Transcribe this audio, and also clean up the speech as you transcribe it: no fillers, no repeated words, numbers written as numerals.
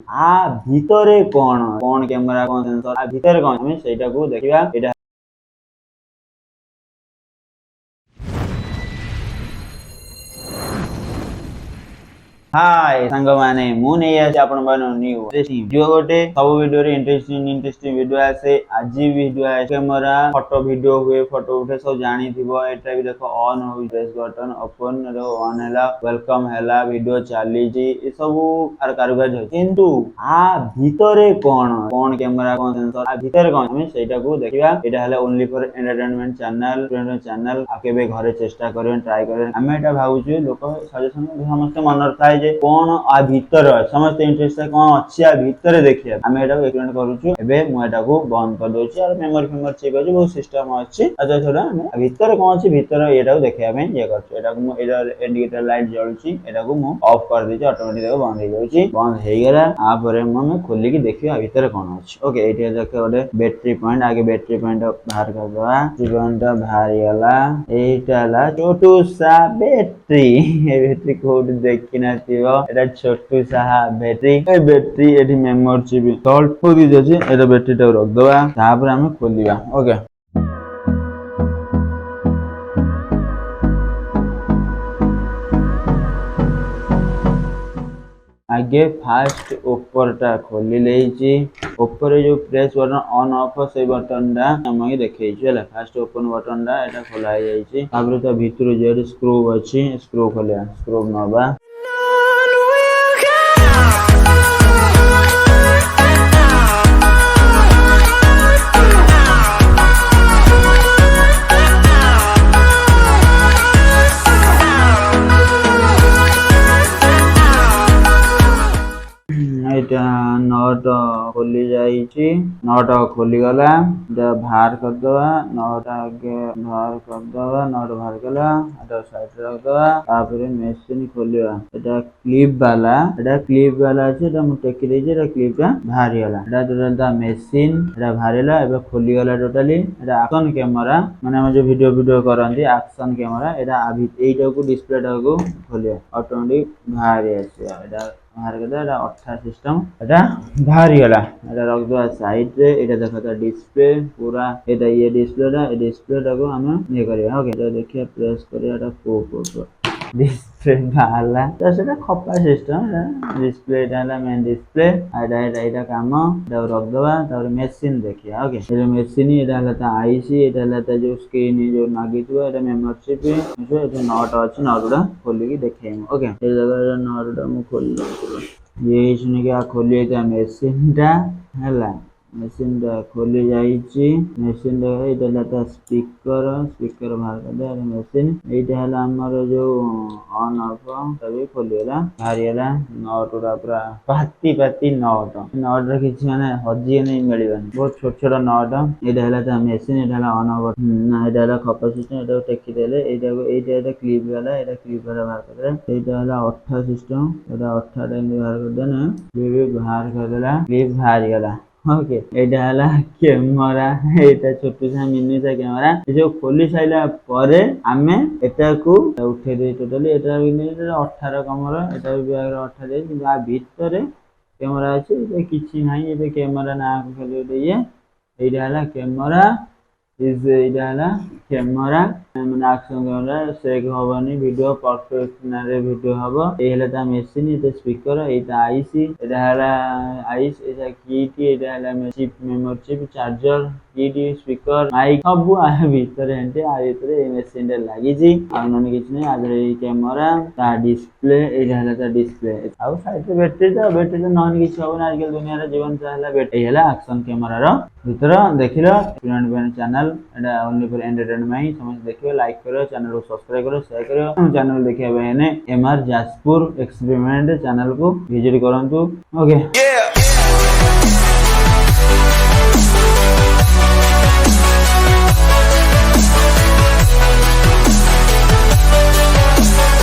आ भितरे कौन कौन कैमरा कौन सेंसर आ भितरे कौन हमें सेटा को देखिबा। एटा हाय सांग माने मु नहीं आसे आपण बानो न्यू वीडियो गोटे सब वीडियो रे इंटरेस्टिंग वीडियो आसे। आज वीडियो आसे कैमरा फोटो वीडियो हुए फोटो उठे सब जानी थिबो। एटा भी देखो ऑन हो प्रेस बटन ओपन रो ऑन हैला वेलकम हैला वीडियो चाली जी ए सब आर कारुकाज हो। किंतु आ भितरे कौन कौन कैमरा कौन सेंसर आ भितरे कौन हमें सेटा को देखिबा। एटा हला ओनली फॉर एंटरटेनमेंट चैनल आ केबे घरे चेष्टा करबेन ट्राई करबेन। हमें एटा भाबुछु लोक सजेशन समस्त मन थाए जे कौन आ भीतर समस्त इंटरेस्ट कौन अच्छी आ भीतर देखिए आम एटा एक्सपेरिमेंट करूछु। एबे मु एटा को बंद कर दोछि और मेमोरी चेक अछि बहुत सिस्टम अछि। अच्छा छोड़ा हम भीतर कौन अछि भीतर एटा को देखिया पे ये करछु। एटा को मु एटा इंडिकेटर लाइट जळुछि एटा को मु ऑफ कर देछि ऑटोमेटिक देखो बंद हो जाउछि। बंद हे गेला आ परे मु खोली के देखियो भीतर कौन अछि। ओके एटा देखो ओडे बैटरी पॉइंट आगे बैटरी पॉइंट बाहर कर दवा जीवन ता बाहर गेला। एटा ला छोटू सा बैटरी ए बैटरी कोड देखिना एटा छोटू साहा बैटरी ए बैटरी एठी मेमोरी चिप अल्प दी जछि। एटा बैटरी टा रख दवा तापर हम खोलिबा। ओके आगे फास्ट ऊपर टा खोली लेछि। ऊपर जो प्रेस बटन ऑन ऑफ से बटन टा हमके देखै छै हला फास्ट ओपन बटन टा एटा खोला जाय छै। तापर त भीतर जे स्क्रू अछि स्क्रू खोलिया स्क्रू नबा नट खोली जाइछि। नट खोली गला बाहर कर दवा नट आगे बाहर कर दवा नट बाहर गला एटा साइड रख दवा। तापर मशीन खोलिया एटा क्लिप वाला अछि एटा मु टेकी देछि एटा क्लिप टा बाहर गेला। एटा टोटल दा मशीन एटा बाहरला एबे खोली गला टोटली। एटा एक्शन कैमरा माने हम जो वीडियो करंती एक्शन कैमरा एटा एटा को डिस्प्ले टा को खोलिया ऑटोमेटिक बाहर आसी। एटा बाहर गदा एटा 8 सिस्टम एटा बाहर गेला। एटा रख दो साइड रे एटा देखता डिस्प्ले पूरा एटा ये डिस्प्ले टा को हम ये करिया। ओके तो देखिए प्रेस करिया एटा को डिस्प्ले बाहरला तो सेटा खपा सिस्टम डिस्प्ले डाला मेन डिस्प्ले एटा काम एटा रख दवा। तापर मशीन देखिया। ओके ये मशीन एटा हला आईसी एटा हला जो स्क्रीन जो नागितो एटा मेमोरी चिप जो एटा नट अछि नटडा खोली के देखेम। ओके ए जगह नटडा मु खोल ये सुन के खोली एटा मशीन टा हला मशीन टा खोली जाइछि। मशीन टा एटा हला स्पीकर बाहर कर दे मशीन एटा हला हमर जो ऑन ऑफ तभी खोलिएला बाहर गेला। नटडा पूरा पाती नट रे किछ माने हजी नहीं मिलबन बहुत छोट छोट नट। एटा हला त मशीन एटा हला ऑन ऑफ ना एटा हला खपा सिस्टम एटा टेकी देले एटा क्लिप वाला बाहर कर दे। एटा हला 8 सिस्टम एटा 8 टाइम बाहर कर देना ये बाहर कर देला क्लिप बाहर गेला। ओके एटा हला कैमरा एटा छोटू सा मिनी सा कैमरा जो खोली साइला परे आमे एटा को उठे दे टोटली एटा 18 कमरा एटा भी 18 दे आ भीतर कैमरा अछि ए किछि नाही ए कैमरा ना खाली ये एटा हला कैमरा एटा हला कैमरा माने एक्शन कैमरा सेक होबनी वीडियो परफेक्ट नारे वीडियो हबो। ए हला ता मशीन एटा स्पीकर एटा आईसी एटा हला आईस एटा कीटी एटा हला चिप मेमोरी चिप चार्जर कीटी स्पीकर माइक सब आ भीतर एंटे आ भीतर ए मशीन रे लागि जी आ नन किछ नै आदर ए कैमरा ता डिस्प्ले एटा हला ता डिस्प्ले आ साइड रे बैटरी तो नन किछ होबो ना आजकल दुनिया रे जीवन ता हला बैटरी हला एक्शन कैमरा रो भीतर देखिलो friend channel Etah only for entertainment समझ देखियो लाइक करो चैनल को सब्सक्राइब करो शेयर करो। चैनल देखिया बहने एमआर जाजपुर एक्सपेरिमेंट चैनल को विजिट करंतु। ओके।